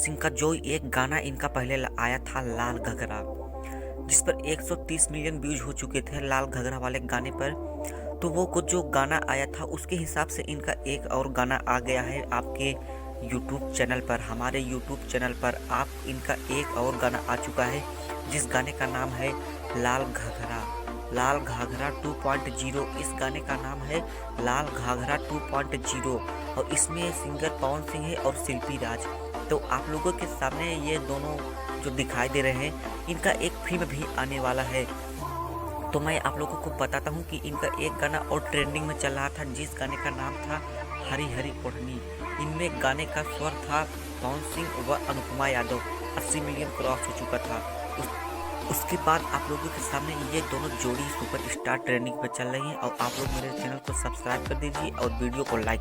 सिंह का जो एक गाना इनका पहले आया था लाल घगरा, जिस पर 130 मिलियन व्यूज हो चुके थे लाल घगरा वाले गाने पर। तो वो कुछ जो गाना आया था उसके हिसाब से इनका एक और गाना आ गया है आपके यूट्यूब चैनल पर। हमारे यूट्यूब चैनल पर आप इनका एक और गाना आ चुका है, जिस गाने का नाम है लाल घाघरा। लाल घाघरा 2.0 इस गाने का नाम है लाल घाघरा 2.0 और इसमें सिंगर पवन सिंह है और शिल्पी राज। तो आप लोगों के सामने ये दोनों जो दिखाई दे रहे हैं, इनका एक फिल्म भी आने वाला है। तो मैं आप लोगों को बताता हूँ कि इनका एक गाना और ट्रेंडिंग में चल रहा था, जिस गाने का नाम था हरी हरी ओढ़नी। इनमें गाने का स्वर था पवन सिंह व अनुपमा यादव। 80 मिलियन क्रॉस हो चुका था। उसके बाद आप लोगों के सामने ये दोनों जोड़ी सुपरस्टार ट्रेंडिंग पर चल रही हैं। और आप लोग मेरे चैनल को सब्सक्राइब कर दीजिए और वीडियो को लाइक